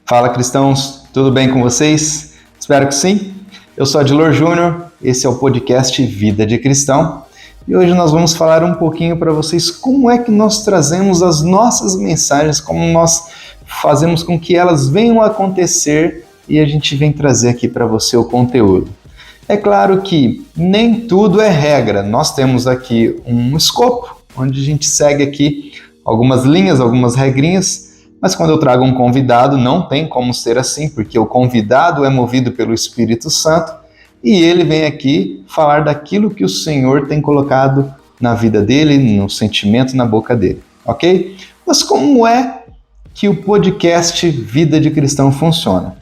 Fala, cristãos, tudo bem com vocês? Espero que sim. Eu sou Adilor Júnior, esse é o podcast Vida de Cristão e hoje nós vamos falar um pouquinho para vocês como é que nós trazemos as nossas mensagens, como nós fazemos com que elas venham a acontecer e a gente vem trazer aqui para você o conteúdo. É claro que nem tudo é regra, nós temos aqui um escopo onde a gente segue aqui algumas linhas, algumas regrinhas. Mas quando eu trago um convidado, não tem como ser assim, porque o convidado é movido pelo Espírito Santo e ele vem aqui falar daquilo que o Senhor tem colocado na vida dele, no sentimento, na boca dele, ok? Mas como é que o podcast Vida de Cristão funciona?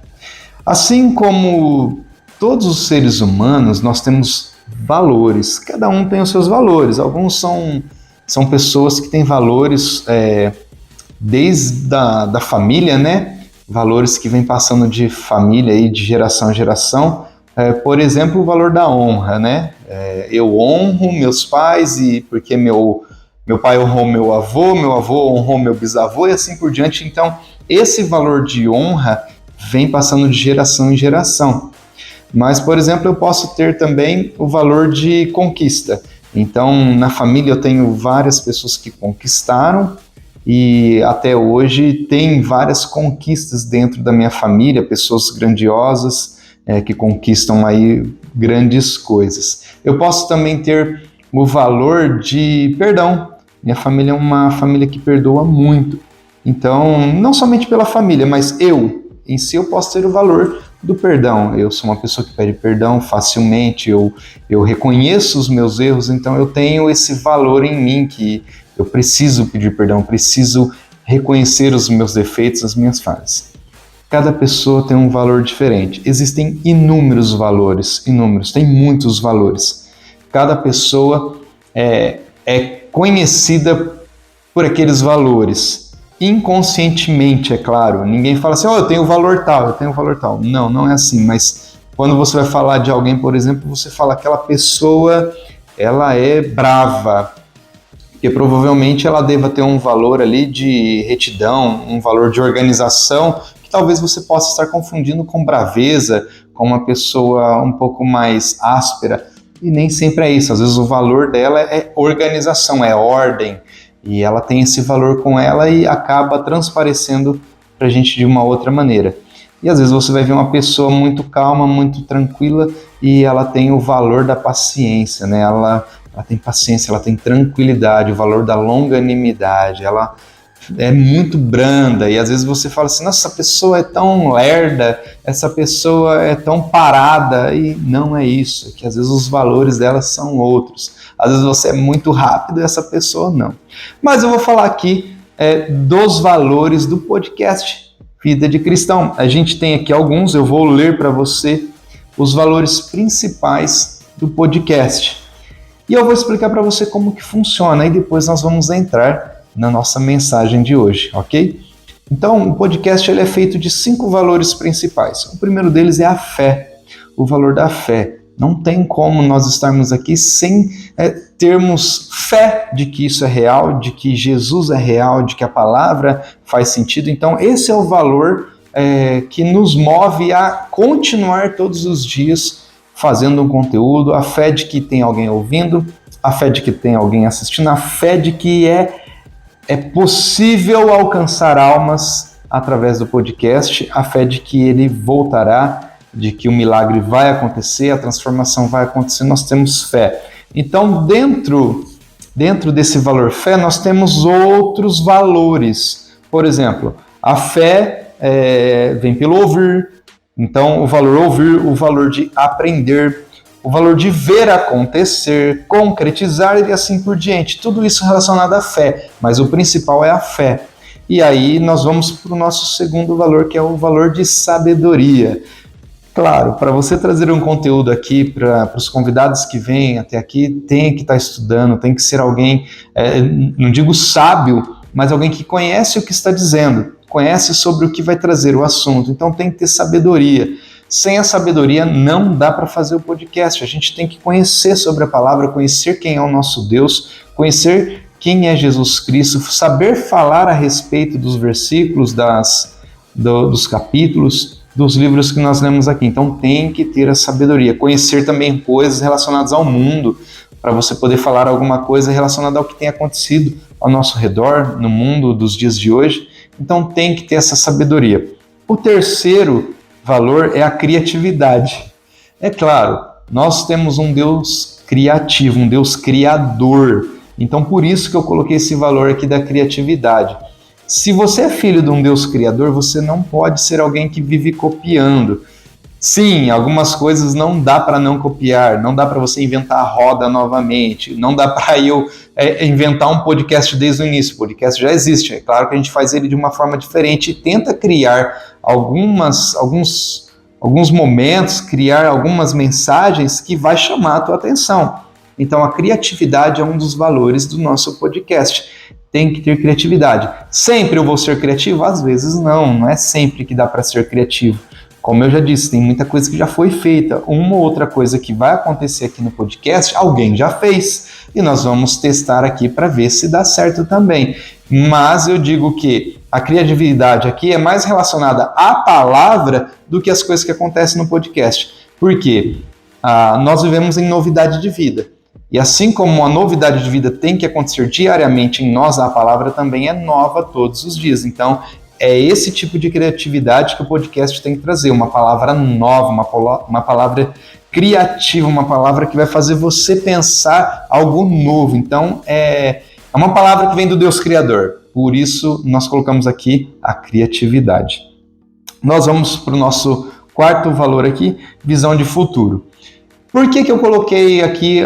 Assim como todos os seres humanos, nós temos valores, cada um tem os seus valores. Alguns são pessoas que têm valores desde da família, né? Valores que vêm passando de família e de geração em geração. Por exemplo, o valor da honra, né? Eu honro meus pais e porque meu pai honrou meu avô honrou meu bisavô e assim por diante. Então, esse valor de honra vem passando de geração em geração. Mas, por exemplo, eu posso ter também o valor de conquista. Então, na família eu tenho várias pessoas que conquistaram e até hoje tem várias conquistas dentro da minha família, pessoas grandiosas que conquistam aí grandes coisas. Eu posso também ter o valor de perdão. Minha família é uma família que perdoa muito. Então, não somente pela família, mas eu, em si, eu posso ter o valor do perdão. Eu sou uma pessoa que pede perdão facilmente, eu reconheço os meus erros, então eu tenho esse valor em mim que eu preciso pedir perdão, preciso reconhecer os meus defeitos, as minhas falhas. Cada pessoa tem um valor diferente. Existem inúmeros valores, tem muitos valores. Cada pessoa é conhecida por aqueles valores. Inconscientemente, é claro. Ninguém fala assim, eu tenho valor tal, eu tenho valor tal. Não, não é assim, mas quando você vai falar de alguém, por exemplo, você fala aquela pessoa, ela é brava, porque provavelmente ela deva ter um valor ali de retidão, um valor de organização, que talvez você possa estar confundindo com braveza, com uma pessoa um pouco mais áspera, e nem sempre é isso. Às vezes o valor dela é organização, é ordem, e ela tem esse valor com ela e acaba transparecendo para a gente de uma outra maneira. E às vezes você vai ver uma pessoa muito calma, muito tranquila, e ela tem o valor da paciência, né? Ela tem paciência, ela tem tranquilidade, o valor da longanimidade, ela é muito branda, e às vezes você fala assim, nossa, essa pessoa é tão lerda, essa pessoa é tão parada, e não é isso, é que às vezes os valores dela são outros. Às vezes você é muito rápido e essa pessoa não. Mas eu vou falar aqui dos valores do podcast Vida de Cristão. A gente tem aqui alguns, eu vou ler para você os valores principais do podcast. E eu vou explicar para você como que funciona e depois nós vamos entrar na nossa mensagem de hoje, ok? Então, o podcast ele é feito de 5 valores principais. O primeiro deles é a fé, o valor da fé. Não tem como nós estarmos aqui sem termos fé de que isso é real, de que Jesus é real, de que a palavra faz sentido. Então, esse é o valor que nos move a continuar todos os dias fazendo um conteúdo, a fé de que tem alguém ouvindo, a fé de que tem alguém assistindo, a fé de que é possível alcançar almas através do podcast, a fé de que ele voltará, de que o milagre vai acontecer, a transformação vai acontecer, nós temos fé. Então, dentro desse valor fé, nós temos outros valores. Por exemplo, a fé vem pelo ouvir. Então, o valor ouvir, o valor de aprender, o valor de ver acontecer, concretizar e assim por diante. Tudo isso relacionado à fé, mas o principal é a fé. E aí nós vamos para o nosso segundo valor, que é o valor de sabedoria. Claro, para você trazer um conteúdo aqui para os convidados que vêm até aqui, tem que estar estudando, tem que ser alguém, não digo sábio, mas alguém que conhece o que está dizendo, conhece sobre o que vai trazer o assunto, então tem que ter sabedoria. Sem a sabedoria não dá para fazer o podcast, a gente tem que conhecer sobre a palavra, conhecer quem é o nosso Deus, conhecer quem é Jesus Cristo, saber falar a respeito dos versículos, das dos capítulos, dos livros que nós lemos aqui. Então tem que ter a sabedoria, conhecer também coisas relacionadas ao mundo, para você poder falar alguma coisa relacionada ao que tem acontecido ao nosso redor, no mundo dos dias de hoje. Então tem que ter essa sabedoria. O terceiro valor é a criatividade. É claro, nós temos um Deus criativo, um Deus criador. Então por isso que eu coloquei esse valor aqui da criatividade. Se você é filho de um Deus criador, você não pode ser alguém que vive copiando. Sim, algumas coisas não dá para não copiar, não dá para você inventar a roda novamente, não dá para eu inventar um podcast desde o início. O podcast já existe, é claro que a gente faz ele de uma forma diferente e tenta criar alguns momentos, criar algumas mensagens que vai chamar a tua atenção. Então a criatividade é um dos valores do nosso podcast. Tem que ter criatividade. Sempre eu vou ser criativo? Às vezes não é sempre que dá para ser criativo. Como eu já disse, tem muita coisa que já foi feita. Uma ou outra coisa que vai acontecer aqui no podcast, alguém já fez. E nós vamos testar aqui para ver se dá certo também. Mas eu digo que a criatividade aqui é mais relacionada à palavra do que as coisas que acontecem no podcast. Por quê? Nós vivemos em novidade de vida. E assim como a novidade de vida tem que acontecer diariamente em nós, a palavra também é nova todos os dias. Então, é esse tipo de criatividade que o podcast tem que trazer, uma palavra nova, uma palavra criativa, uma palavra que vai fazer você pensar algo novo. Então, é uma palavra que vem do Deus Criador. Por isso, nós colocamos aqui a criatividade. Nós vamos para o nosso quarto valor aqui, visão de futuro. Por que eu coloquei aqui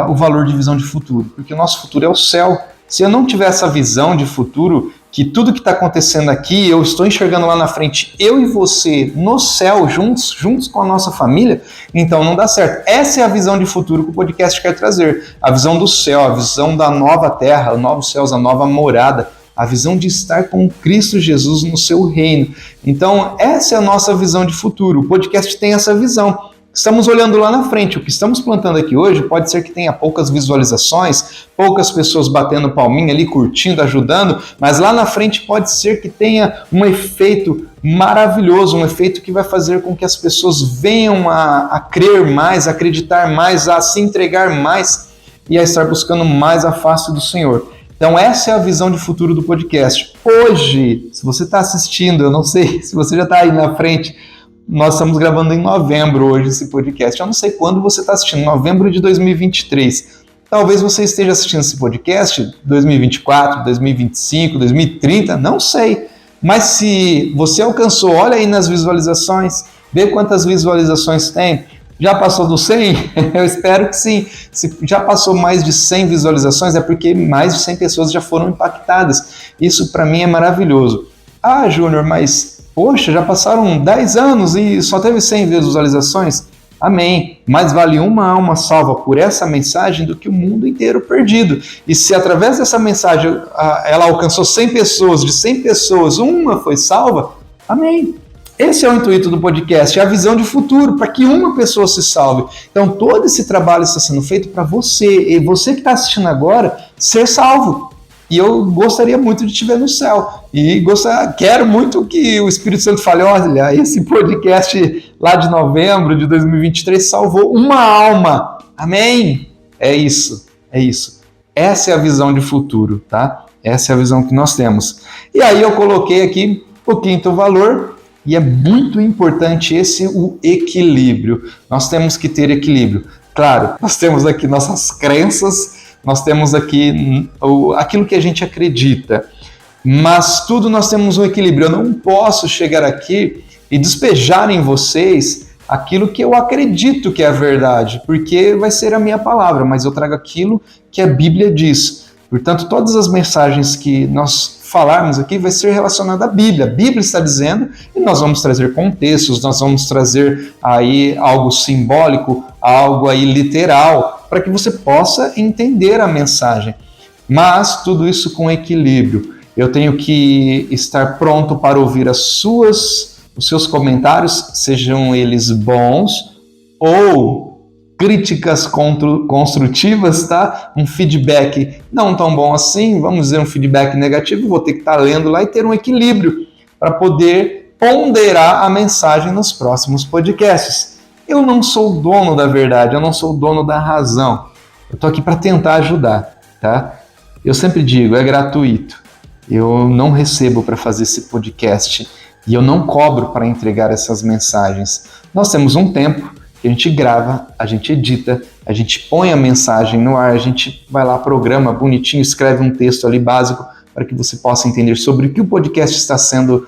o valor de visão de futuro? Porque o nosso futuro é o céu. Se eu não tiver essa visão de futuro, que tudo que está acontecendo aqui, eu estou enxergando lá na frente, eu e você, no céu, juntos com a nossa família, então não dá certo. Essa é a visão de futuro que o podcast quer trazer. A visão do céu, a visão da nova terra, os novos céus, a nova morada, a visão de estar com Cristo Jesus no seu reino. Então, essa é a nossa visão de futuro. O podcast tem essa visão. Estamos olhando lá na frente. O que estamos plantando aqui hoje pode ser que tenha poucas visualizações, poucas pessoas batendo palminha ali, curtindo, ajudando, mas lá na frente pode ser que tenha um efeito maravilhoso, um efeito que vai fazer com que as pessoas venham a crer mais, a acreditar mais, a se entregar mais e a estar buscando mais a face do Senhor. Então essa é a visão de futuro do podcast. Hoje, se você está assistindo, eu não sei se você já está aí na frente, nós estamos gravando em novembro hoje esse podcast. Eu não sei quando você está assistindo, novembro de 2023. Talvez você esteja assistindo esse podcast 2024, 2025, 2030, não sei. Mas se você alcançou, olha aí nas visualizações, vê quantas visualizações tem. Já passou do 100? Eu espero que sim. Se já passou mais de 100 visualizações, é porque mais de 100 pessoas já foram impactadas. Isso para mim é maravilhoso. Ah, Júnior, mas poxa, já passaram 10 anos e só teve 100 visualizações? Amém. Mais vale uma alma salva por essa mensagem do que o mundo inteiro perdido. E se através dessa mensagem ela alcançou 100 pessoas, de 100 pessoas, uma foi salva, amém. Esse é o intuito do podcast, é a visão de futuro, para que uma pessoa se salve. Então todo esse trabalho está sendo feito para você, e você que está assistindo agora, ser salvo. E eu gostaria muito de te ver no céu. E quero muito que o Espírito Santo fale, olha, esse podcast lá de novembro de 2023 salvou uma alma. Amém? É isso. Essa é a visão de futuro, tá? Essa é a visão que nós temos. E aí eu coloquei aqui o quinto valor, e é muito importante o equilíbrio. Nós temos que ter equilíbrio. Claro, nós temos aqui nossas crenças, nós temos aqui aquilo que a gente acredita, mas tudo nós temos um equilíbrio. Eu não posso chegar aqui e despejar em vocês aquilo que eu acredito que é a verdade, porque vai ser a minha palavra, mas eu trago aquilo que a Bíblia diz. Portanto, todas as mensagens que nós falarmos aqui vai ser relacionada à Bíblia. A Bíblia está dizendo e nós vamos trazer contextos, nós vamos trazer aí algo simbólico, algo aí literal, para que você possa entender a mensagem. Mas tudo isso com equilíbrio. Eu tenho que estar pronto para ouvir os seus comentários, sejam eles bons ou críticas construtivas, tá? Um feedback não tão bom assim, vamos dizer um feedback negativo, vou ter que estar lendo lá e ter um equilíbrio para poder ponderar a mensagem nos próximos podcasts. Eu não sou o dono da verdade, eu não sou o dono da razão. Eu estou aqui para tentar ajudar, tá? Eu sempre digo, é gratuito. Eu não recebo para fazer esse podcast e eu não cobro para entregar essas mensagens. Nós temos um tempo que a gente grava, a gente edita, a gente põe a mensagem no ar, a gente vai lá, programa bonitinho, escreve um texto ali básico para que você possa entender sobre o que o podcast está sendo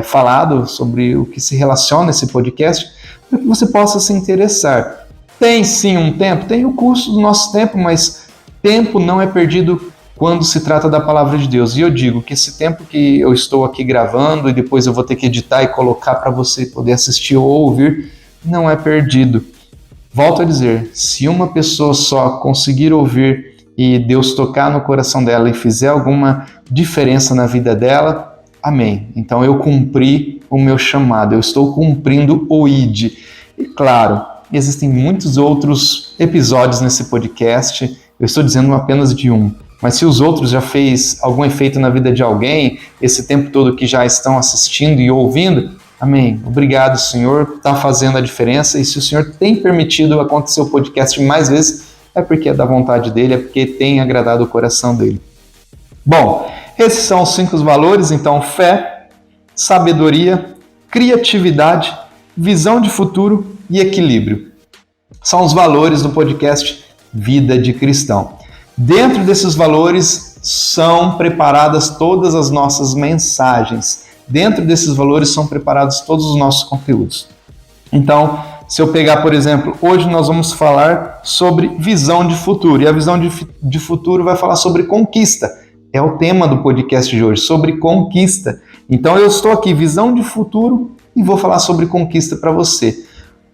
falado, sobre o que se relaciona esse podcast, para que você possa se interessar. Tem sim um tempo, tem o custo do nosso tempo, mas tempo não é perdido quando se trata da palavra de Deus. E eu digo que esse tempo que eu estou aqui gravando e depois eu vou ter que editar e colocar para você poder assistir ou ouvir, não é perdido. Volto a dizer, se uma pessoa só conseguir ouvir e Deus tocar no coração dela e fizer alguma diferença na vida dela, amém. Então eu cumpri o meu chamado, eu estou cumprindo o ID. E claro, existem muitos outros episódios nesse podcast, eu estou dizendo apenas de um. Mas se os outros já fez algum efeito na vida de alguém, esse tempo todo que já estão assistindo e ouvindo, amém. Obrigado, Senhor, está fazendo a diferença. E se o Senhor tem permitido acontecer o podcast mais vezes, é porque é da vontade dele, é porque tem agradado o coração dele. Bom, esses são os 5 valores, então fé, sabedoria, criatividade, visão de futuro e equilíbrio. São os valores do podcast Vida de Cristão. Dentro desses valores são preparadas todas as nossas mensagens. Dentro desses valores são preparados todos os nossos conteúdos. Então, se eu pegar, por exemplo, hoje nós vamos falar sobre visão de futuro. E a visão de futuro vai falar sobre conquista. É o tema do podcast de hoje, sobre conquista. Então eu estou aqui, visão de futuro, e vou falar sobre conquista para você.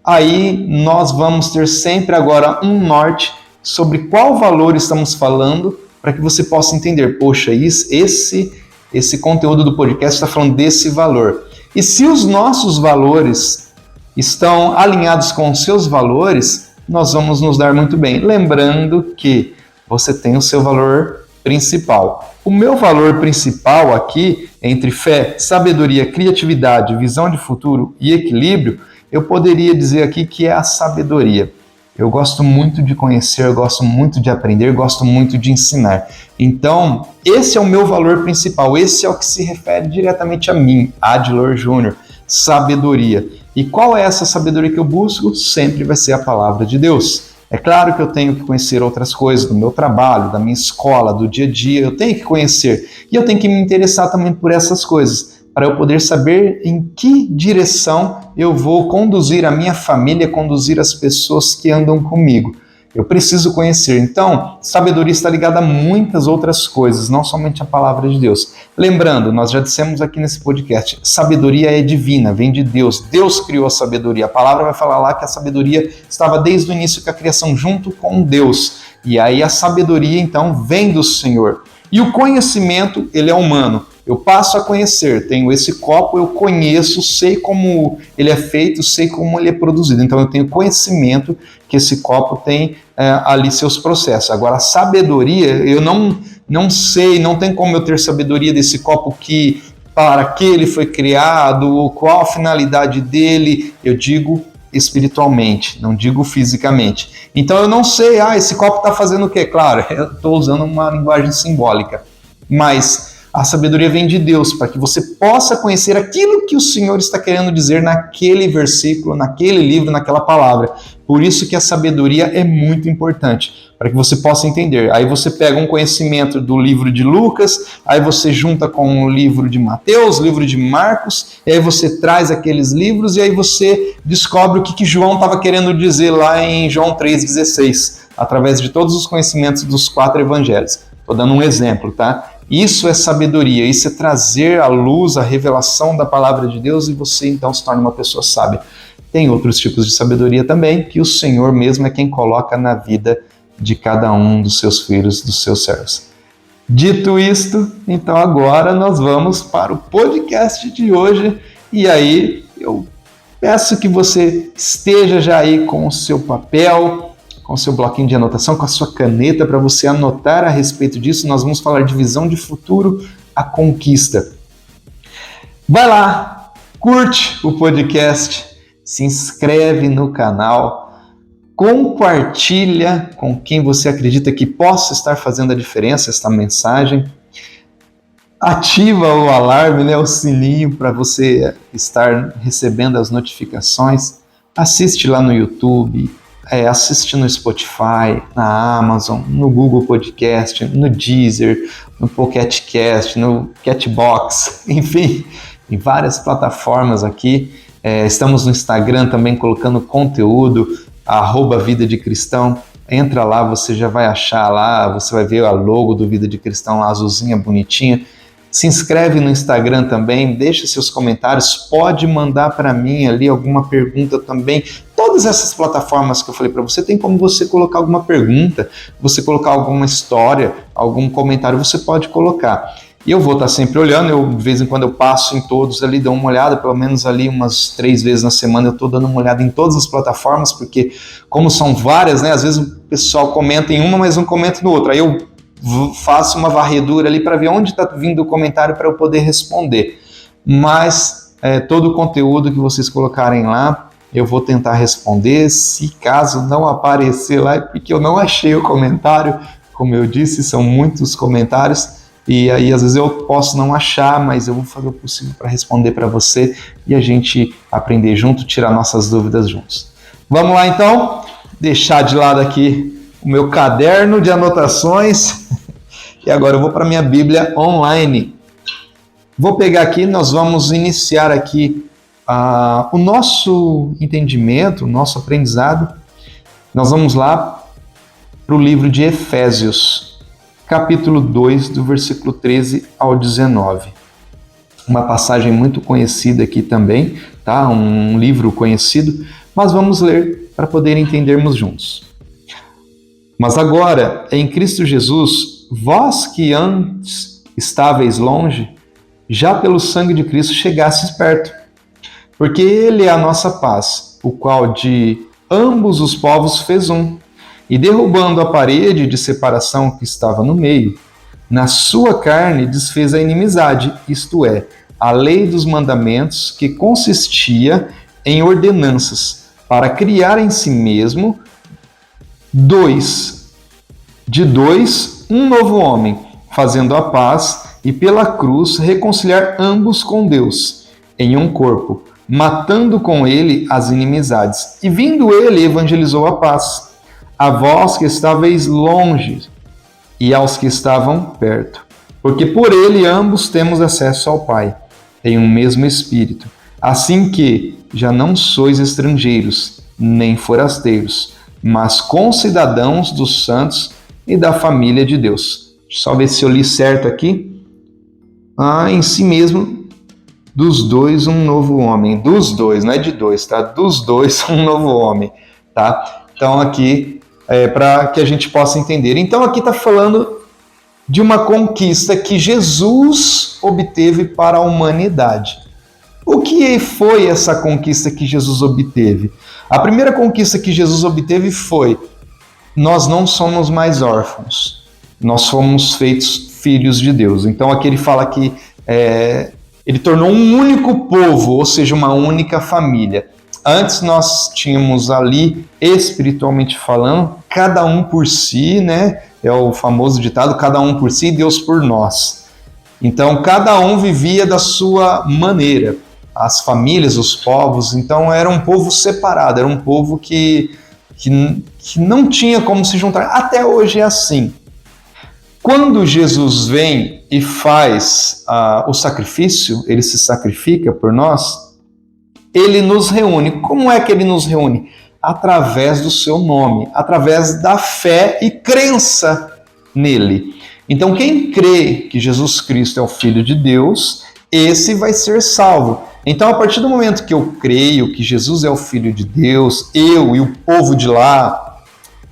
Aí nós vamos ter sempre agora um norte sobre qual valor estamos falando, para que você possa entender, poxa, esse conteúdo do podcast está falando desse valor. E se os nossos valores estão alinhados com os seus valores, nós vamos nos dar muito bem. Lembrando que você tem o seu valor principal. O meu valor principal aqui, entre fé, sabedoria, criatividade, visão de futuro e equilíbrio, eu poderia dizer aqui que é a sabedoria. Eu gosto muito de conhecer, eu gosto muito de aprender, eu gosto muito de ensinar. Então, esse é o meu valor principal, esse é o que se refere diretamente a mim, Adilor Júnior, sabedoria. E qual é essa sabedoria que eu busco? Sempre vai ser a palavra de Deus. É claro que eu tenho que conhecer outras coisas do meu trabalho, da minha escola, do dia a dia, eu tenho que conhecer. E eu tenho que me interessar também por essas coisas, para eu poder saber em que direção eu vou conduzir a minha família, conduzir as pessoas que andam comigo. Eu preciso conhecer. Então, sabedoria está ligada a muitas outras coisas, não somente a palavra de Deus. Lembrando, nós já dissemos aqui nesse podcast, sabedoria é divina, vem de Deus. Deus criou a sabedoria. A palavra vai falar lá que a sabedoria estava desde o início com a criação junto com Deus. E aí a sabedoria, então, vem do Senhor. E o conhecimento, ele é humano. Eu passo a conhecer, tenho esse copo, eu conheço, sei como ele é feito, sei como ele é produzido. Então eu tenho conhecimento que esse copo tem ali seus processos. Agora a sabedoria, eu não sei, não tem como eu ter sabedoria desse copo para que ele foi criado, qual a finalidade dele, eu digo espiritualmente, não digo fisicamente. Então eu não sei, esse copo está fazendo o quê? Claro, eu estou usando uma linguagem simbólica, mas a sabedoria vem de Deus, para que você possa conhecer aquilo que o Senhor está querendo dizer naquele versículo, naquele livro, naquela palavra. Por isso que a sabedoria é muito importante, para que você possa entender. Aí você pega um conhecimento do livro de Lucas, aí você junta com o livro de Mateus, livro de Marcos, e aí você traz aqueles livros e aí você descobre o que João estava querendo dizer lá em João 3,16, através de todos os conhecimentos dos 4 evangelhos. Estou dando um exemplo, tá? Isso é sabedoria, isso é trazer à luz a revelação da palavra de Deus e você então se torna uma pessoa sábia. Tem outros tipos de sabedoria também, que o Senhor mesmo é quem coloca na vida de cada um dos seus filhos, dos seus servos. Dito isto, então agora nós vamos para o podcast de hoje e aí eu peço que você esteja já aí com o seu papel, com o seu bloquinho de anotação, com a sua caneta, para você anotar a respeito disso. Nós vamos falar de visão de futuro, a conquista. Vai lá, curte o podcast, se inscreve no canal, compartilha com quem você acredita que possa estar fazendo a diferença esta mensagem, ativa o alarme, né, o sininho para você estar recebendo as notificações, assiste lá no YouTube, assiste no Spotify, na Amazon, no Google Podcast, no Deezer, no Pocket Cast, no Catbox, enfim, em várias plataformas aqui. Estamos no Instagram também colocando conteúdo, @Vida de Cristão. Entra lá, você já vai achar lá, você vai ver a logo do Vida de Cristão lá, azulzinha, bonitinha. Se inscreve no Instagram também, deixa seus comentários, pode mandar para mim ali alguma pergunta também. Todas essas plataformas que eu falei para você, tem como você colocar alguma pergunta, você colocar alguma história, algum comentário, você pode colocar. E eu vou estar sempre olhando, de vez em quando eu passo em todos ali, dou uma olhada, pelo menos ali umas 3 vezes na semana eu estou dando uma olhada em todas as plataformas, porque como são várias, né, às vezes o pessoal comenta em uma, mas não comenta no outra. Aí eu faço uma varredura ali para ver onde está vindo o comentário para eu poder responder. Mas todo o conteúdo que vocês colocarem lá, eu vou tentar responder. Se caso não aparecer lá, é porque eu não achei o comentário. Como eu disse, são muitos comentários e aí às vezes eu posso não achar, mas eu vou fazer o possível para responder para você e a gente aprender junto, tirar nossas dúvidas juntos. Vamos lá então, deixar de lado aqui o meu caderno de anotações e agora eu vou para minha Bíblia online. Vou pegar aqui, nós vamos iniciar aqui o nosso entendimento, o nosso aprendizado. Nós vamos lá para o livro de Efésios, capítulo 2, do versículo 13 ao 19. Uma passagem muito conhecida aqui também, tá? Um livro conhecido, mas vamos ler para poder entendermos juntos. Mas agora, em Cristo Jesus, vós que antes estáveis longe, já pelo sangue de Cristo chegastes perto. Porque Ele é a nossa paz, o qual de ambos os povos fez um, e derrubando a parede de separação que estava no meio, na sua carne desfez a inimizade, isto é, a lei dos mandamentos, que consistia em ordenanças, para criar em si mesmo de dois, um novo homem, fazendo a paz e pela cruz reconciliar ambos com Deus, em um corpo, matando com ele as inimizades. E vindo ele, evangelizou a paz, a vós que estáveis longe e aos que estavam perto. Porque por ele ambos temos acesso ao Pai, em um mesmo Espírito. Assim que já não sois estrangeiros, nem forasteiros, mas concidadãos dos santos e da família de Deus. Só ver se eu li certo aqui. Em si mesmo, dos dois um novo homem. Dos dois, não é de dois, tá? Dos dois um novo homem, tá? Então aqui para que a gente possa entender. Então aqui está falando de uma conquista que Jesus obteve para a humanidade. O que foi essa conquista que Jesus obteve? A primeira conquista que Jesus obteve foi: nós não somos mais órfãos, nós fomos feitos filhos de Deus. Então aqui ele fala que ele tornou um único povo, ou seja, uma única família. Antes nós tínhamos ali, espiritualmente falando, cada um por si, né? É o famoso ditado, cada um por si, Deus por nós. Então cada um vivia da sua maneira. As famílias, os povos, então era um povo separado, era um povo que não tinha como se juntar. Até hoje é assim. Quando Jesus vem e faz o sacrifício, ele se sacrifica por nós, ele nos reúne. Como é que ele nos reúne? Através do seu nome, através da fé e crença nele. Então quem crê que Jesus Cristo é o Filho de Deus, esse vai ser salvo. Então, a partir do momento que eu creio que Jesus é o Filho de Deus, eu e o povo de lá,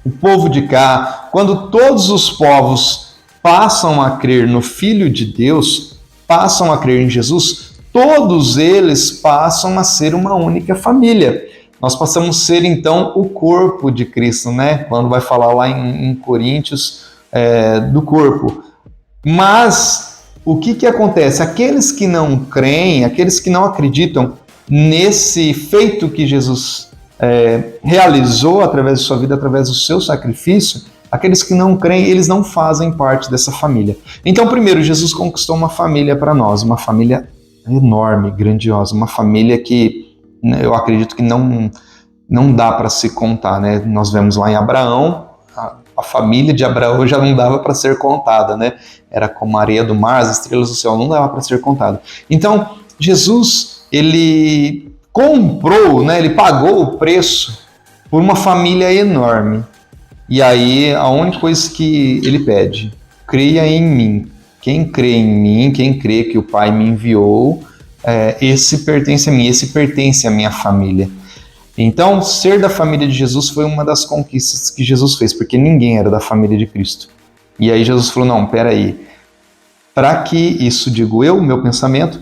o povo de cá, quando todos os povos passam a crer no Filho de Deus, passam a crer em Jesus, todos eles passam a ser uma única família. Nós passamos a ser, então, o corpo de Cristo, né? Quando vai falar lá em Coríntios do corpo. Mas o que acontece? Aqueles que não creem, aqueles que não acreditam, nesse feito que Jesus realizou através de sua vida, através do seu sacrifício, aqueles que não creem, eles não fazem parte dessa família. Então, primeiro, Jesus conquistou uma família para nós, uma família enorme, grandiosa, uma família que eu acredito que não dá para se contar, né? Nós vemos lá em Abraão, a família de Abraão já não dava para ser contada, né? Era como a areia do mar, as estrelas do céu, não dava para ser contada. Então, Jesus, ele comprou, né? Ele pagou o preço por uma família enorme. E aí, a única coisa que ele pede, creia em mim. Quem crê em mim, quem crê que o Pai me enviou, esse pertence a mim, esse pertence à minha família. Então, ser da família de Jesus foi uma das conquistas que Jesus fez, porque ninguém era da família de Cristo. E aí Jesus falou, não, peraí, para que isso, digo eu, meu pensamento,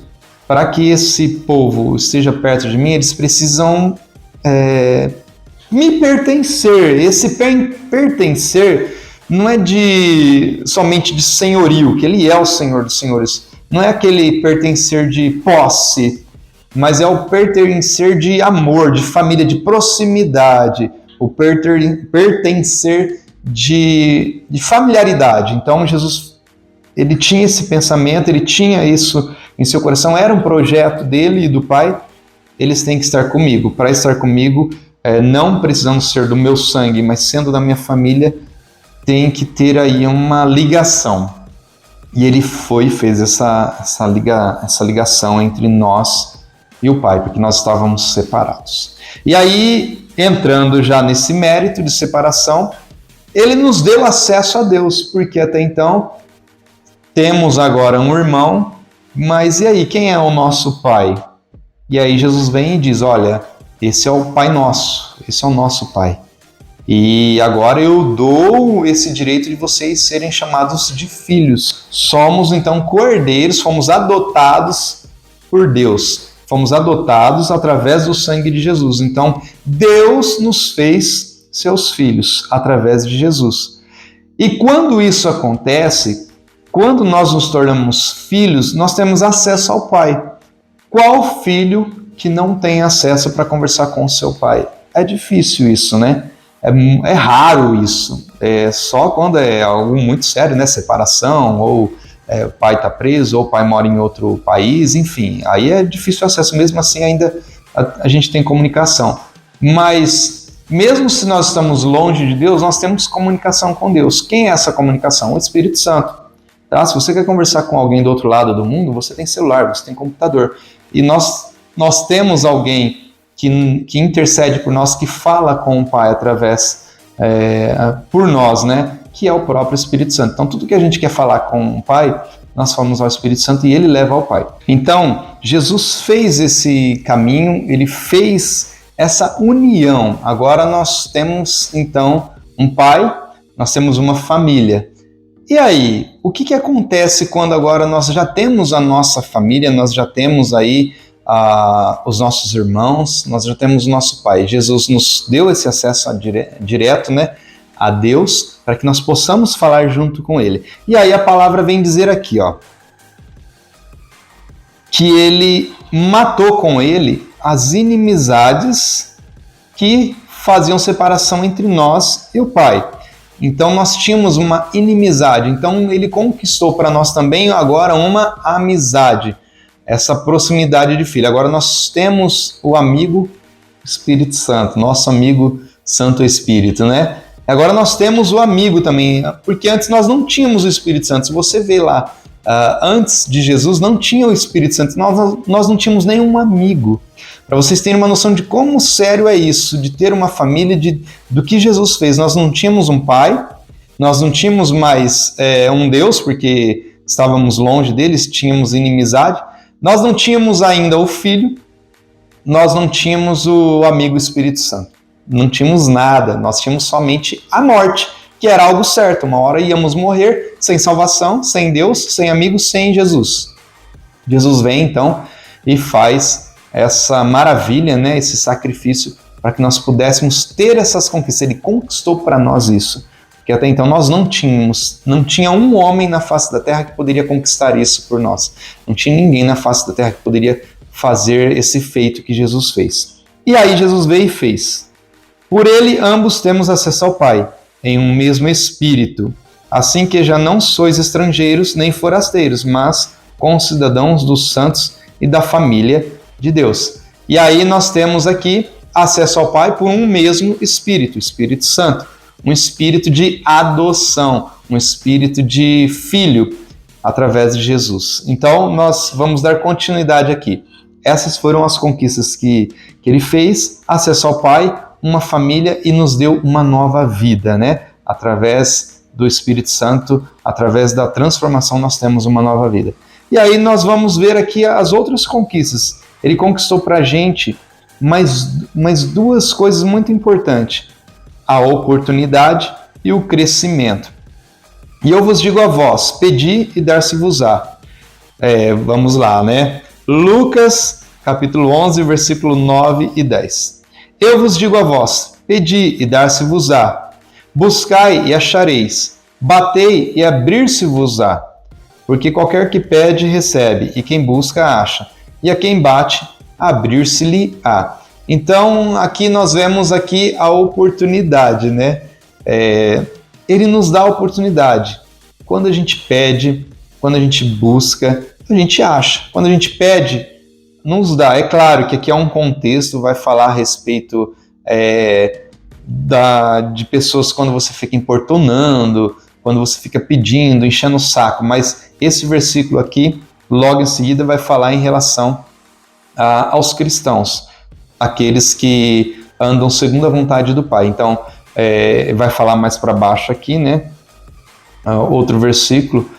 para que esse povo esteja perto de mim, eles precisam me pertencer. Esse pertencer não é somente de senhorio, que ele é o Senhor dos senhores, não é aquele pertencer de posse, mas é o pertencer de amor, de família, de proximidade, o pertencer de familiaridade. Então Jesus, ele tinha esse pensamento, ele tinha isso em seu coração, era um projeto dele e do Pai, eles têm que estar comigo. Para estar comigo, não precisando ser do meu sangue, mas sendo da minha família, tem que ter aí uma ligação. E ele fez essa ligação entre nós e o Pai, porque nós estávamos separados. E aí, entrando já nesse mérito de separação, ele nos deu acesso a Deus, porque até então temos agora um irmão, mas e aí, quem é o nosso Pai? E aí Jesus vem e diz, olha, esse é o Pai nosso, esse é o nosso Pai. E agora eu dou esse direito de vocês serem chamados de filhos. Somos então cordeiros, fomos adotados por Deus. Fomos adotados através do sangue de Jesus. Então, Deus nos fez seus filhos através de Jesus. E quando isso acontece, quando nós nos tornamos filhos, nós temos acesso ao Pai. Qual filho que não tem acesso para conversar com o seu pai? É difícil isso, né? É raro isso. Só quando é algo muito sério, né? Separação, ou o pai está preso, ou o pai mora em outro país, enfim. Aí é difícil o acesso. Mesmo assim, ainda a gente tem comunicação. Mas, mesmo se nós estamos longe de Deus, nós temos comunicação com Deus. Quem é essa comunicação? O Espírito Santo. Tá? Se você quer conversar com alguém do outro lado do mundo, você tem celular, você tem computador. E nós temos alguém que intercede por nós, que fala com o Pai por nós, né? Que é o próprio Espírito Santo. Então, tudo que a gente quer falar com o Pai, nós falamos ao Espírito Santo e ele leva ao Pai. Então, Jesus fez esse caminho, ele fez essa união. Agora nós temos, então, um Pai, nós temos uma família. E aí, o que acontece quando agora nós já temos a nossa família, nós já temos aí os nossos irmãos, nós já temos o nosso Pai? Jesus nos deu esse acesso direto, né, a Deus, para que nós possamos falar junto com Ele. E aí a palavra vem dizer aqui, que Ele matou com Ele as inimizades que faziam separação entre nós e o Pai. Então nós tínhamos uma inimizade, então Ele conquistou para nós também agora uma amizade, essa proximidade de filho. Agora nós temos o amigo Espírito Santo, nosso amigo Santo Espírito, né? Agora nós temos o amigo também, porque antes nós não tínhamos o Espírito Santo. Se você vê lá, antes de Jesus não tinha o Espírito Santo, nós não tínhamos nenhum amigo. Para vocês terem uma noção de como sério é isso, de ter uma família, do que Jesus fez. Nós não tínhamos um pai, nós não tínhamos mais um Deus, porque estávamos longe deles, tínhamos inimizade. Nós não tínhamos ainda o Filho, nós não tínhamos o amigo Espírito Santo. Não tínhamos nada, nós tínhamos somente a morte, que era algo certo. Uma hora íamos morrer sem salvação, sem Deus, sem amigos, sem Jesus. Jesus vem então e faz essa maravilha, né, esse sacrifício, para que nós pudéssemos ter essas conquistas. Ele conquistou para nós isso, porque até então nós não tinha um homem na face da terra que poderia conquistar isso por nós. Não tinha ninguém na face da terra que poderia fazer esse feito que Jesus fez. E aí Jesus veio e fez. Por ele ambos temos acesso ao Pai, em um mesmo Espírito, assim que já não sois estrangeiros nem forasteiros, mas concidadãos dos santos e da família de Deus. E aí nós temos aqui acesso ao Pai por um mesmo Espírito, o Espírito Santo, um espírito de adoção, um espírito de filho através de Jesus. Então nós vamos dar continuidade aqui. Essas foram as conquistas que ele fez, acesso ao Pai, uma família e nos deu uma nova vida, né? Através do Espírito Santo, através da transformação, nós temos uma nova vida. E aí nós vamos ver aqui as outras conquistas. Ele conquistou para a gente mais duas coisas muito importantes: a oportunidade e o crescimento. E eu vos digo a vós, pedi e dar-se-vos-á. Vamos lá, né? Lucas, capítulo 11, versículo 9 e 10. Eu vos digo a vós, pedi e dar-se-vos-á. Buscai e achareis. Batei e abrir-se-vos-á. Porque qualquer que pede, recebe, e quem busca, acha. E a quem bate, abrir-se-lhe-á. Então, aqui nós vemos aqui a oportunidade, né? Ele nos dá a oportunidade. Quando a gente pede, quando a gente busca, a gente acha. Quando a gente pede, nos dá. É claro que aqui é um contexto, vai falar a respeito de pessoas quando você fica importunando, quando você fica pedindo, enchendo o saco, mas esse versículo aqui, logo em seguida, vai falar em relação aos cristãos, aqueles que andam segundo a vontade do Pai. Então, vai falar mais para baixo aqui, né? Outro versículo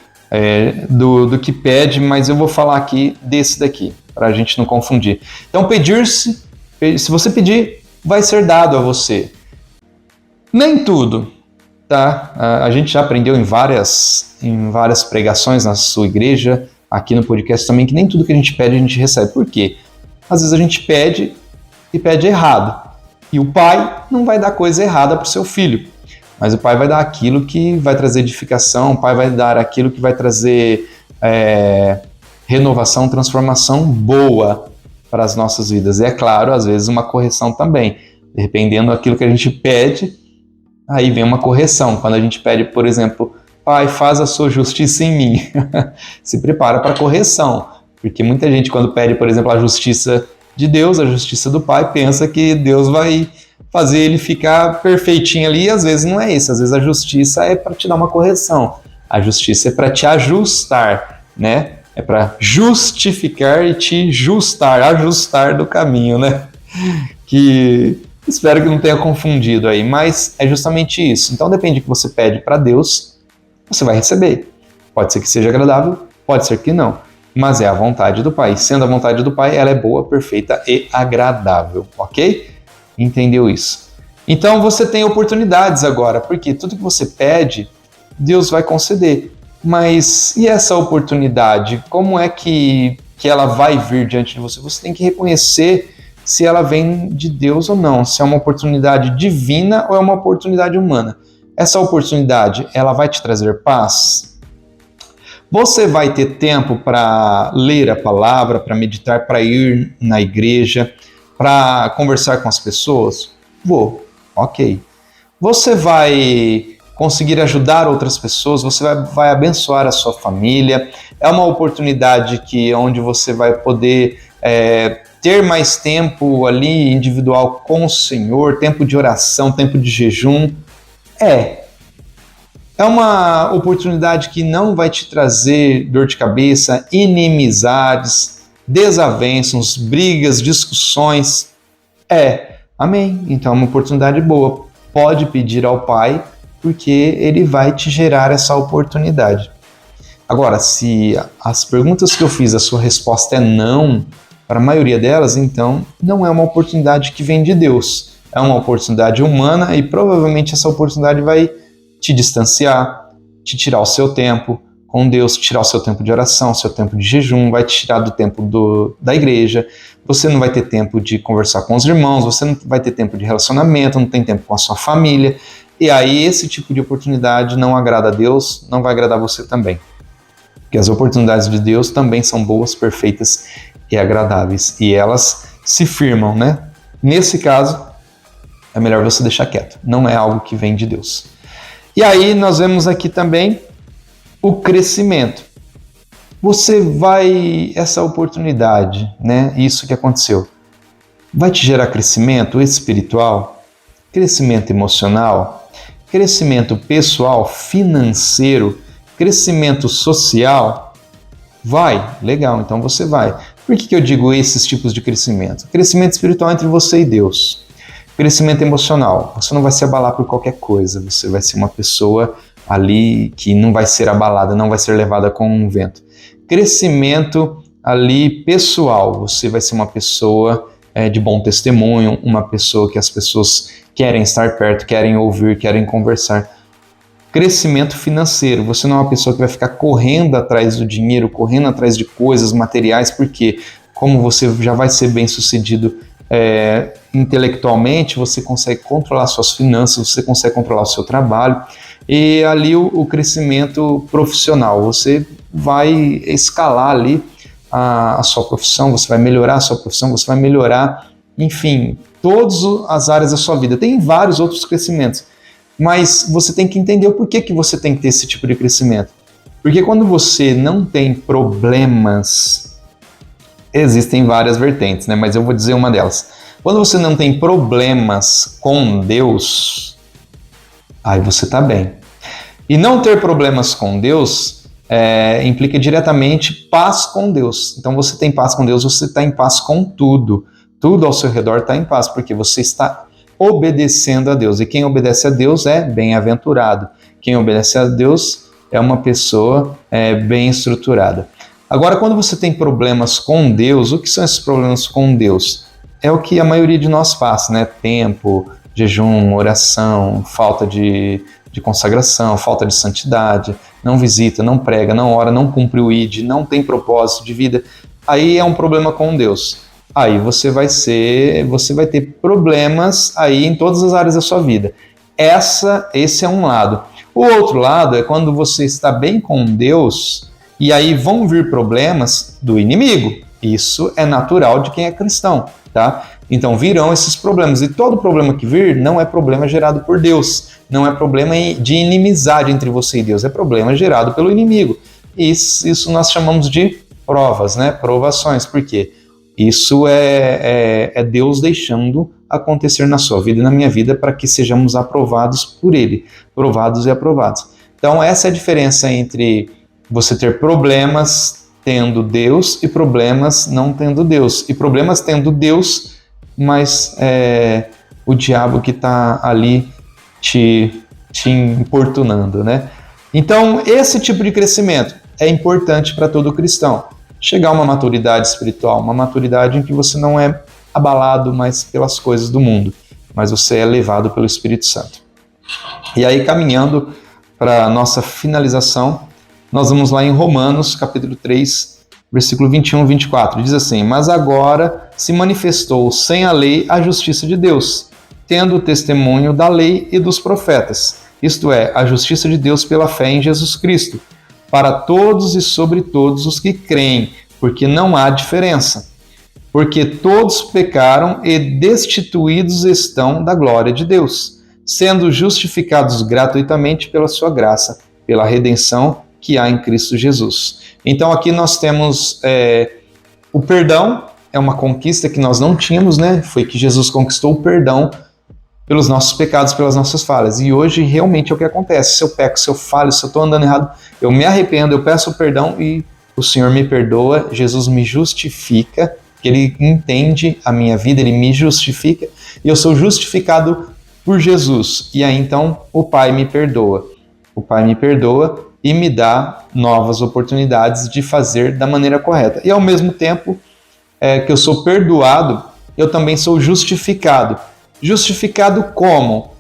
do que pede, mas eu vou falar aqui desse daqui, para a gente não confundir. Então, se você pedir, vai ser dado a você. Nem tudo, tá? A gente já aprendeu em várias pregações na sua igreja, aqui no podcast também, que nem tudo que a gente pede a gente recebe. Por quê? Às vezes a gente pede e pede errado. E o pai não vai dar coisa errada para o seu filho, mas o pai vai dar aquilo que vai trazer edificação, o pai vai dar aquilo que vai trazer renovação, transformação boa para as nossas vidas. E é claro, às vezes uma correção também. Dependendo daquilo que a gente pede, aí vem uma correção. Quando a gente pede, por exemplo, Pai, faz a sua justiça em mim. Se prepara para a correção. Porque muita gente, quando pede, por exemplo, a justiça de Deus, a justiça do Pai, pensa que Deus vai fazer ele ficar perfeitinho ali, e às vezes não é isso. Às vezes a justiça é para te dar uma correção. A justiça é para te ajustar, né? É para justificar e te ajustar do caminho, né? Que espero que não tenha confundido aí, mas é justamente isso. Então depende do que você pede para Deus, você vai receber. Pode ser que seja agradável, pode ser que não, mas é a vontade do Pai. Sendo a vontade do Pai, ela é boa, perfeita e agradável, ok? Entendeu isso? Então você tem oportunidades agora, porque tudo que você pede, Deus vai conceder. Mas e essa oportunidade? Como é que ela vai vir diante de você? Você tem que reconhecer se ela vem de Deus ou não, se é uma oportunidade divina ou é uma oportunidade humana. Essa oportunidade, ela vai te trazer paz? Você vai ter tempo para ler a palavra, para meditar, para ir na igreja, para conversar com as pessoas? Vou, ok. Você vai conseguir ajudar outras pessoas, você vai abençoar a sua família. É uma oportunidade onde você vai poder ter mais tempo ali individual com o Senhor, tempo de oração, tempo de jejum. É uma oportunidade que não vai te trazer dor de cabeça, inimizades, desavenças, brigas, discussões. Amém. Então é uma oportunidade boa. Pode pedir ao Pai, porque Ele vai te gerar essa oportunidade. Agora, se as perguntas que eu fiz, a sua resposta é não, para a maioria delas, então não é uma oportunidade que vem de Deus. É uma oportunidade humana e provavelmente essa oportunidade vai te distanciar, te tirar o seu tempo com Deus, tirar o seu tempo de oração, o seu tempo de jejum, vai te tirar do tempo da igreja. Você não vai ter tempo de conversar com os irmãos, você não vai ter tempo de relacionamento, não tem tempo com a sua família. E aí esse tipo de oportunidade não agrada a Deus, não vai agradar você também. Porque as oportunidades de Deus também são boas, perfeitas e agradáveis, e elas se firmam, né? Nesse caso, é melhor você deixar quieto, não é algo que vem de Deus. E aí nós vemos aqui também o crescimento. Essa oportunidade, né? Isso que aconteceu, vai te gerar crescimento espiritual, crescimento emocional, crescimento pessoal, financeiro, crescimento social. Vai, legal, então você vai. Por que eu digo esses tipos de crescimento? Crescimento espiritual entre você e Deus. Crescimento emocional, você não vai se abalar por qualquer coisa, você vai ser uma pessoa ali que não vai ser abalada, não vai ser levada com um vento. Crescimento ali pessoal, você vai ser uma pessoa de bom testemunho, uma pessoa que as pessoas querem estar perto, querem ouvir, querem conversar. Crescimento financeiro, você não é uma pessoa que vai ficar correndo atrás do dinheiro, correndo atrás de coisas materiais, porque como você já vai ser bem sucedido intelectualmente, você consegue controlar suas finanças, você consegue controlar o seu trabalho. E ali o crescimento profissional, você vai escalar ali a sua profissão, você vai melhorar a sua profissão, você vai melhorar, enfim, todas as áreas da sua vida. Tem vários outros crescimentos, mas você tem que entender o porquê que você tem que ter esse tipo de crescimento. Porque quando você não tem problemas, existem várias vertentes, né? Mas eu vou dizer uma delas. Quando você não tem problemas com Deus, aí você está bem. E não ter problemas com Deus implica diretamente paz com Deus. Então você tem paz com Deus, você está em paz com tudo. Tudo ao seu redor está em paz, porque você está obedecendo a Deus. E quem obedece a Deus é bem-aventurado. Quem obedece a Deus é uma pessoa bem estruturada. Agora, quando você tem problemas com Deus, o que são esses problemas com Deus? É o que a maioria de nós faz, né? Tempo, jejum, oração, falta de consagração, falta de santidade, não visita, não prega, não ora, não cumpre o ID, não tem propósito de vida. Aí é um problema com Deus. Aí você vai ter problemas aí em todas as áreas da sua vida. Esse é um lado. O outro lado é quando você está bem com Deus e aí vão vir problemas do inimigo. Isso é natural de quem é cristão, tá? Então virão esses problemas, e todo problema que vir não é problema gerado por Deus, não é problema de inimizade entre você e Deus, é problema gerado pelo inimigo. Isso nós chamamos de provas, né? Provações, por quê? Isso é Deus deixando acontecer na sua vida e na minha vida para que sejamos aprovados por Ele, provados e aprovados. Então essa é a diferença entre você ter problemas tendo Deus e problemas não tendo Deus. E problemas tendo Deus, mas o diabo que está ali te importunando, né? Então, esse tipo de crescimento é importante para todo cristão. Chegar a uma maturidade espiritual, uma maturidade em que você não é abalado mais pelas coisas do mundo, mas você é levado pelo Espírito Santo. E aí, caminhando para a nossa finalização, nós vamos lá em Romanos, capítulo 3, versículo 21 e 24. Diz assim: mas agora se manifestou sem a lei a justiça de Deus, tendo o testemunho da lei e dos profetas, isto é, a justiça de Deus pela fé em Jesus Cristo, para todos e sobre todos os que creem, porque não há diferença. Porque todos pecaram e destituídos estão da glória de Deus, sendo justificados gratuitamente pela sua graça, pela redenção que há em Cristo Jesus. Então aqui nós temos o perdão, é uma conquista que nós não tínhamos, né? Foi que Jesus conquistou o perdão pelos nossos pecados, pelas nossas falhas. E hoje realmente é o que acontece. Se eu peco, se eu falho, se eu estou andando errado, eu me arrependo, eu peço perdão e o Senhor me perdoa, Jesus me justifica, Ele entende a minha vida, Ele me justifica e eu sou justificado por Jesus. E aí então o Pai me perdoa. O Pai me perdoa e me dá novas oportunidades de fazer da maneira correta. E ao mesmo tempo que eu sou perdoado, eu também sou justificado. Justificado como?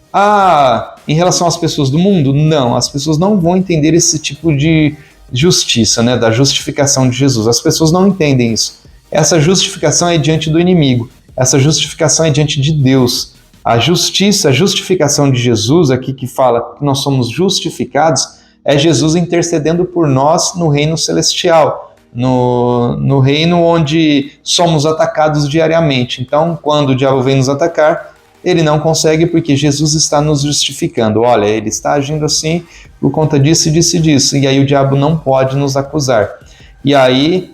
Em relação às pessoas do mundo? Não, as pessoas não vão entender esse tipo de justiça, né, da justificação de Jesus. As pessoas não entendem isso. Essa justificação é diante do inimigo. Essa justificação é diante de Deus. A justiça, a justificação de Jesus, aqui que fala que nós somos justificados, é Jesus intercedendo por nós no reino celestial. no reino onde somos atacados diariamente. Então, quando o diabo vem nos atacar, ele não consegue porque Jesus está nos justificando. Olha, ele está agindo assim por conta disso, disso e disso. E aí o diabo não pode nos acusar. E aí,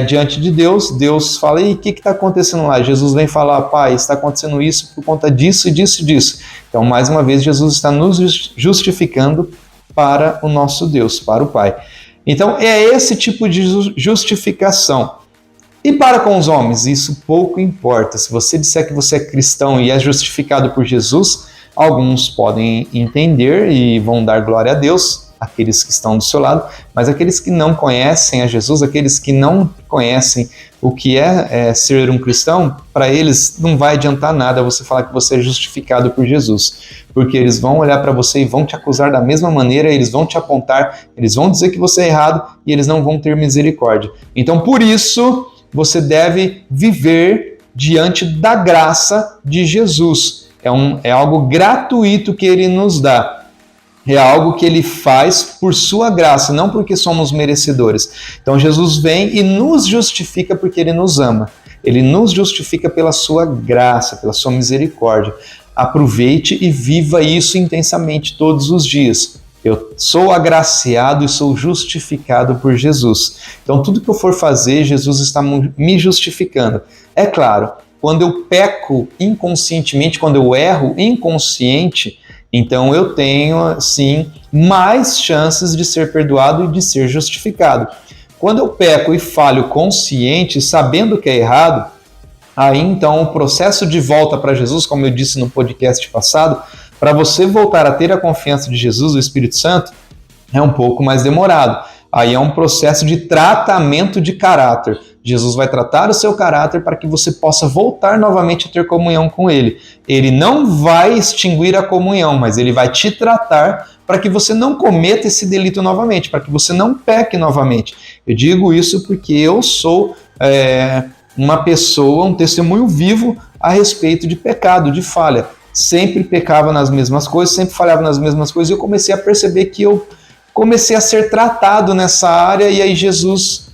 diante de Deus, Deus fala, e o que está acontecendo lá? Jesus vem falar, Pai, está acontecendo isso por conta disso, disso e disso. Então, mais uma vez, Jesus está nos justificando para o nosso Deus, para o Pai. Então, é esse tipo de justificação. E para com os homens, isso pouco importa. Se você disser que você é cristão e é justificado por Jesus, alguns podem entender e vão dar glória a Deus, aqueles que estão do seu lado, mas aqueles que não conhecem a Jesus, aqueles que não conhecem o que é ser um cristão, para eles não vai adiantar nada você falar que você é justificado por Jesus, porque eles vão olhar para você e vão te acusar da mesma maneira, eles vão te apontar, eles vão dizer que você é errado e eles não vão ter misericórdia. Então, por isso, você deve viver diante da graça de Jesus. É algo gratuito que ele nos dá. É algo que ele faz por sua graça, não porque somos merecedores. Então Jesus vem e nos justifica porque ele nos ama. Ele nos justifica pela sua graça, pela sua misericórdia. Aproveite e viva isso intensamente todos os dias. Eu sou agraciado e sou justificado por Jesus. Então tudo que eu for fazer, Jesus está me justificando. É claro, quando eu peco inconscientemente, quando eu erro inconsciente, então eu tenho, sim, mais chances de ser perdoado e de ser justificado. Quando eu peco e falho consciente, sabendo que é errado, aí então o processo de volta para Jesus, como eu disse no podcast passado, para você voltar a ter a confiança de Jesus, o Espírito Santo, é um pouco mais demorado. Aí é um processo de tratamento de caráter. Jesus vai tratar o seu caráter para que você possa voltar novamente a ter comunhão com Ele. Ele não vai extinguir a comunhão, mas Ele vai te tratar para que você não cometa esse delito novamente, para que você não peque novamente. Eu digo isso porque eu sou uma pessoa, um testemunho vivo a respeito de pecado, de falha. Sempre pecava nas mesmas coisas, sempre falhava nas mesmas coisas, e eu comecei a perceber que eu comecei a ser tratado nessa área, e aí Jesus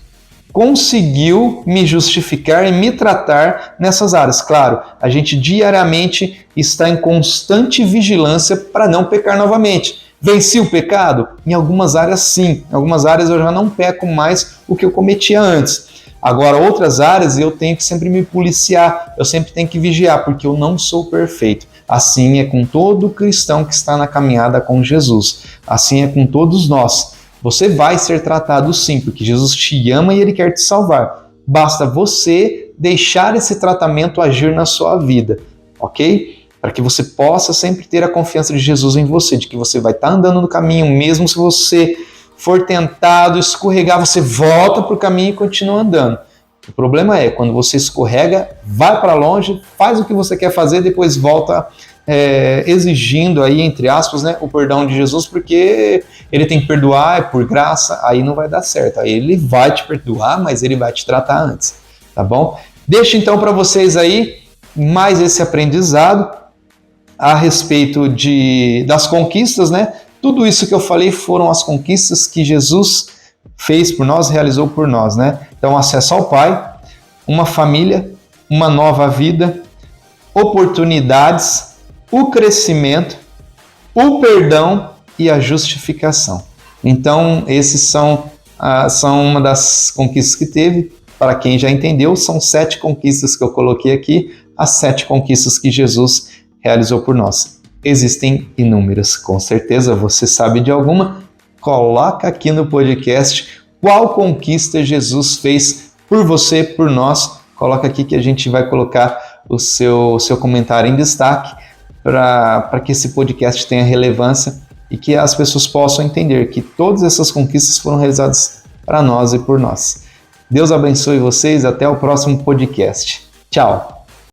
conseguiu me justificar e me tratar nessas áreas. Claro, a gente diariamente está em constante vigilância para não pecar novamente. Venci o pecado? Em algumas áreas sim, em algumas áreas eu já não peco mais o que eu cometia antes. Agora, outras áreas eu tenho que sempre me policiar, eu sempre tenho que vigiar, porque eu não sou perfeito. Assim é com todo cristão que está na caminhada com Jesus. Assim é com todos nós. Você vai ser tratado sim, porque Jesus te ama e Ele quer te salvar. Basta você deixar esse tratamento agir na sua vida, ok? Para que você possa sempre ter a confiança de Jesus em você, de que você vai estar andando no caminho, mesmo se você for tentado escorregar, você volta para o caminho e continua andando. O problema é quando você escorrega, vai para longe, faz o que você quer fazer, depois volta exigindo aí, entre aspas, né, o perdão de Jesus, porque ele tem que perdoar, é por graça, aí não vai dar certo. Aí ele vai te perdoar, mas ele vai te tratar antes, tá bom? Deixo então para vocês aí mais esse aprendizado a respeito das conquistas, né? Tudo isso que eu falei foram as conquistas que Jesus fez por nós, realizou por nós, né? Então, acesso ao Pai, uma família, uma nova vida, oportunidades, o crescimento, o perdão e a justificação. Então, esses são uma das conquistas que teve. Para quem já entendeu, são 7 conquistas que eu coloquei aqui, as 7 conquistas que Jesus realizou por nós. Existem inúmeras, com certeza você sabe de alguma. Coloca aqui no podcast qual conquista Jesus fez por você, por nós. Coloca aqui que a gente vai colocar o seu comentário em destaque para que esse podcast tenha relevância e que as pessoas possam entender que todas essas conquistas foram realizadas para nós e por nós. Deus abençoe vocês, até o próximo podcast. Tchau!